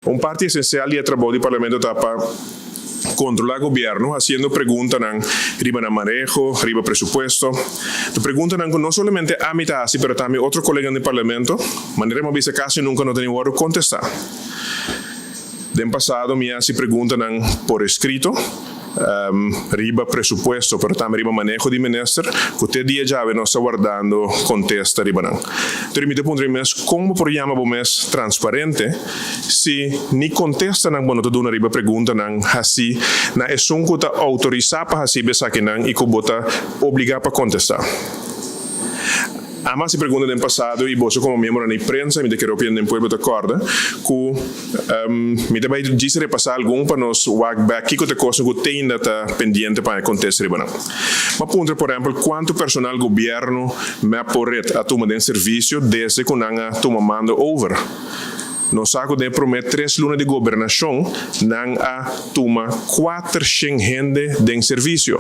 Un parte essencial del trabajo del Parlamento está para controlar el gobierno, haciendo preguntas arriba de manejo, arriba presupuesto. Te preguntan no solamente a mitad, pero también otros colegas del Parlamento, manera que casi nunca no tenemos que contestar. Den pasado, me se preguntan por escrito, riba presupuesto, pero también riba manejo de minister, que usted día ya no está guardando contesta riba nan. Entonces, mi punto es, ¿cómo podríamos ser transparente si ni contesta nan cuando te una riba pregunta nan así, na es un que autorizar para así besar que nan y que bota obligar para contestar. Ama se pergunta no passado e você como membro da imprensa me quero opinar no povo de acorda que me vai dizer repassar algum para nos walk back que coisa que tem data pendente para acontecer bem. Mas ponto por exemplo quanto personal governo me aporret a tomar de serviço desde que nanga toma mando over. Nós saco de prometer 3 lunas de governação nang a toma 400 gente de serviço,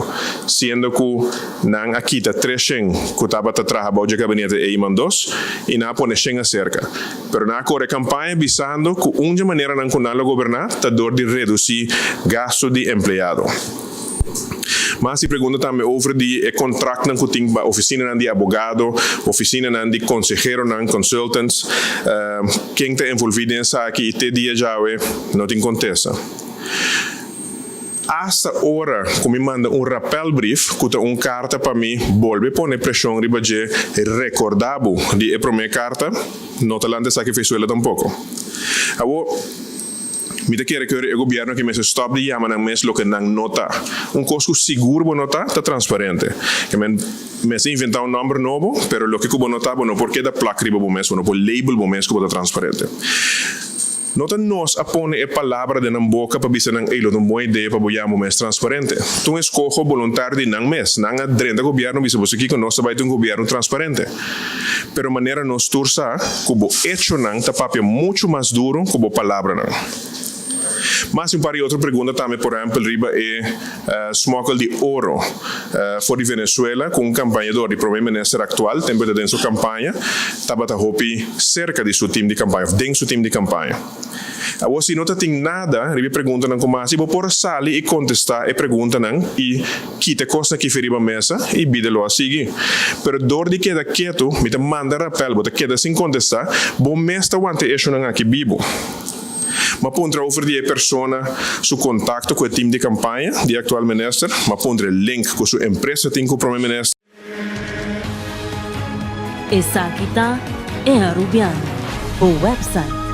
sendo que nang a quita 300 que estava a trabalhar o gabinete e mandos e na pone 100 cerca. Pero na corre campanha visando que uma maneira nang kunalo governar tá dor de reduzir gasto de empregado. Mas se pergunta também over de contrato que tem a oficina de advogado, oficina de consejero, consultants, quem está envolvido nessa aqui, até dia já não tem contesta. Hasta hora, como me manda rappel brief, que é carta para mim, volve pôr pressão riba de recordabo de a primeira carta, não está lá nessa que fez ela tampouco. Agora, me quer que o governo que me stop de chamar nang mes lo que nang nota costo seguro bo nota tá transparente que me se inventar número novo pero lo que cubo nota bueno porque da placa riba bo mes bueno por label bo mes cubo tá transparente nota nos apone a palavra de nang boca para bisa nang elo no boa ideia para boiar mo mes transparente tu escojo voluntário de nang mes nang adrenda governo bisa você que nós vai ter governo transparente pero maneira nos tursa cubo hecho nang tá papel muito mais duro cubo palavra nang. Mas um par de outra pergunta também, por exemplo, riba é smuggle de ouro fora de Venezuela com campanha do primeiro-ministro atual, tempo de dentro da campanha, estava a hopi cerca de seu time de campanha, dentro do seu time de campanha. Agora, se não tem nada, riba pergunta não como assim, vou por sali e contestar e pergunta não e quita coisa que feriba mesa e bídelo a seguir. Pero dor de queda quieto, me te manda rappel, vou te queda sem contestar, vou mestre wante isso não aqui bibo. Ma puntra over die persona su contatto con il team di campagna di attual minister, ma puntra il link con su empresa tem com o primeiro ministro. Essa aqui tá é a Rubiano, o website